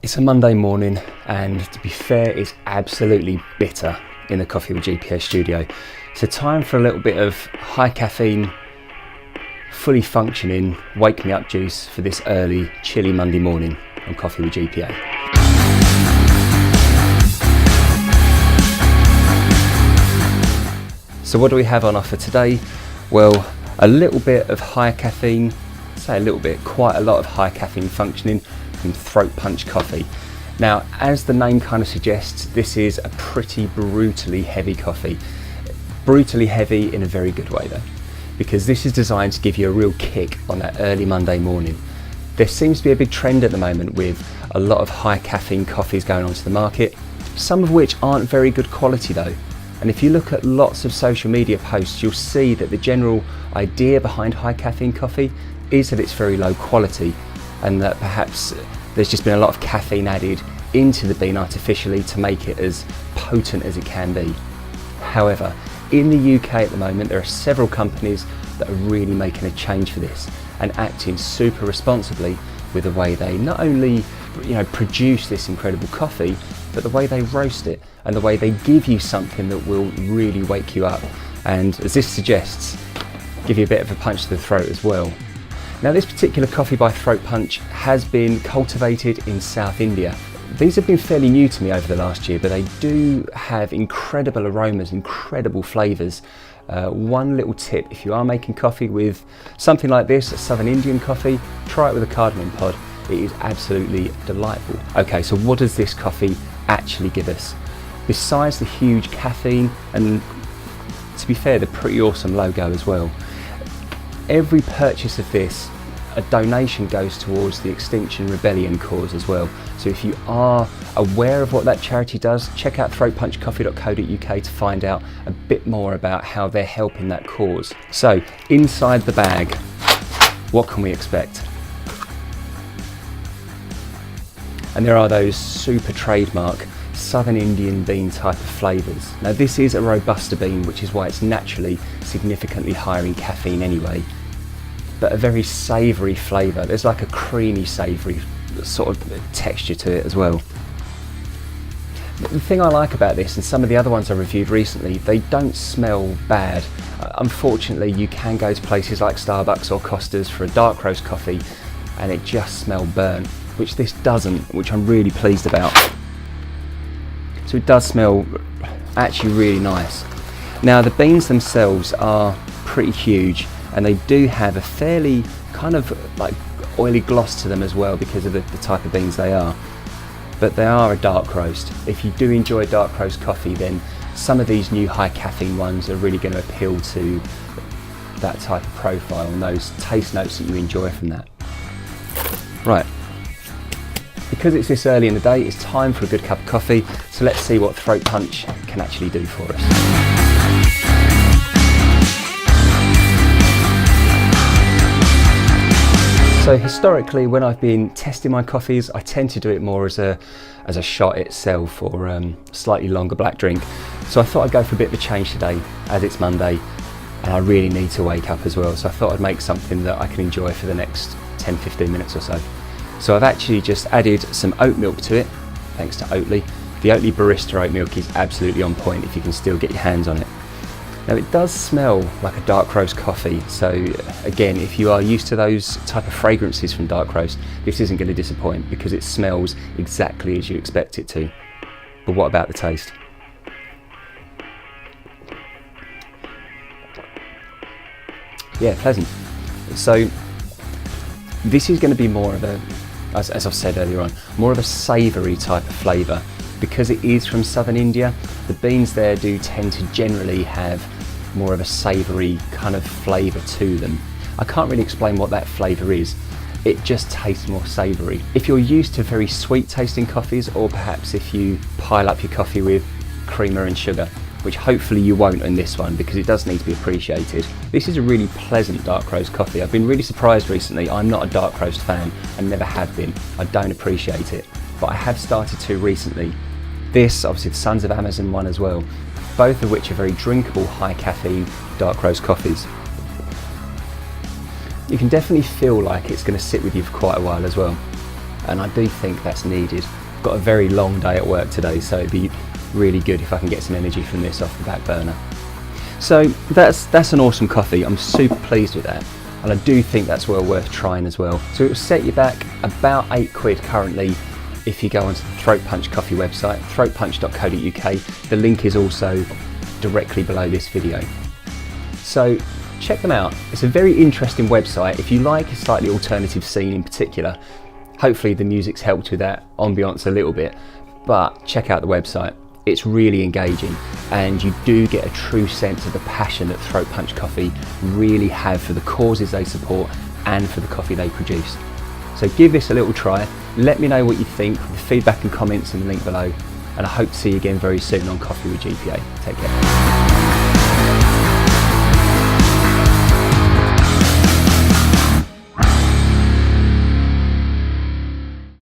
It's a Monday morning, and to be fair, it's absolutely bitter in the Coffee with GPA studio. So time for a little bit of high caffeine, fully functioning, wake me up juice for this early, chilly Monday morning on Coffee with GPA. So what do we have on offer today? Well, a little bit of high caffeine, say a little bit, quite a lot of high caffeine functioning from Throat Punch coffee. Now, as the name kind of suggests, this is a pretty brutally heavy coffee. Brutally heavy in a very good way though, because this is designed to give you a real kick on that early Monday morning. There seems to be a big trend at the moment with a lot of high caffeine coffees going onto the market, some of which aren't very good quality though. And if you look at lots of social media posts, you'll see that the general idea behind high caffeine coffee is that it's very low quality, and that perhaps there's just been a lot of caffeine added into the bean artificially to make it as potent as it can be. However, in the UK at the moment, there are several companies that are really making a change for this and acting super responsibly with the way they not only produce this incredible coffee, but the way they roast it and the way they give you something that will really wake you up, and as this suggests, give you a bit of a punch to the throat as well. Now, this particular coffee by Throat Punch has been cultivated in South India. These have been fairly new to me over the last year, but they do have incredible aromas, incredible flavours. One little tip, if you are making coffee with something like this, a Southern Indian coffee, try it with a cardamom pod. It is absolutely delightful. Okay, so what does this coffee actually give us? Besides the huge caffeine, and to be fair, the pretty awesome logo as well, every purchase of this, a donation goes towards the Extinction Rebellion cause as well. So if you are aware of what that charity does, check out throatpunchcoffee.co.uk to find out a bit more about how they're helping that cause. So inside the bag, what can we expect? And there are those super trademark Southern Indian bean type of flavours. Now, this is a Robusta bean, which is why it's naturally significantly higher in caffeine anyway, but a very savoury flavour. There's like a creamy savoury sort of texture to it as well. The thing I like about this, and some of the other ones I reviewed recently, they don't smell bad. Unfortunately, you can go to places like Starbucks or Costa's for a dark roast coffee and it just smells burnt, which this doesn't, which I'm really pleased about. So it does smell actually really nice. Now, the beans themselves are pretty huge, and they do have a fairly kind of like oily gloss to them as well because of the type of beans they are. But they are a dark roast. If you do enjoy dark roast coffee, then some of these new high caffeine ones are really going to appeal to that type of profile and those taste notes that you enjoy from that. Right. Because it's this early in the day, it's time for a good cup of coffee, so let's see what Throat Punch can actually do for us. So historically, when I've been testing my coffees, I tend to do it more as a shot itself or slightly longer black drink. So I thought I'd go for a bit of a change today, as it's Monday, and I really need to wake up as well. So I thought I'd make something that I can enjoy for the next 10-15 minutes or so. So I've actually just added some oat milk to it, thanks to Oatly. The Oatly Barista oat milk is absolutely on point if you can still get your hands on it. Now, it does smell like a dark roast coffee, so again, if you are used to those type of fragrances from dark roast, this isn't going to disappoint because it smells exactly as you expect it to. But what about the taste? Yeah, pleasant. So this is going to be more of a, as I've said earlier on, more of a savoury type of flavour. Because it is from Southern India, the beans there do tend to generally have more of a savoury kind of flavour to them. I can't really explain what that flavour is. It just tastes more savoury. If you're used to very sweet tasting coffees, or perhaps if you pile up your coffee with creamer and sugar, which hopefully you won't in this one because it does need to be appreciated. This is a really pleasant dark roast coffee. I've been really surprised recently. I'm not a dark roast fan and never have been. I don't appreciate it, but I have started to recently. This, obviously the Sons of Amazon one as well, both of which are very drinkable, high caffeine, dark roast coffees. You can definitely feel like it's going to sit with you for quite a while as well. and I do think that's needed. I've got a very long day at work today, so it'd be really good if I can get some energy from this off the back burner. So that's an awesome coffee. I'm super pleased with that, and I do think that's well worth trying as well. So it will set you back about £8 currently if you go onto the Throat Punch Coffee website, throatpunch.co.uk. The link is also directly below this video. So check them out. It's a very interesting website. If you like a slightly alternative scene in particular, hopefully the music's helped with that ambiance a little bit, but check out the website. It's really engaging, and you do get a true sense of the passion that Throat Punch Coffee really have for the causes they support and for the coffee they produce. So give this a little try. Let me know what you think, the feedback and comments in the link below, and I hope to see you again very soon on Coffee with GPA. Take care.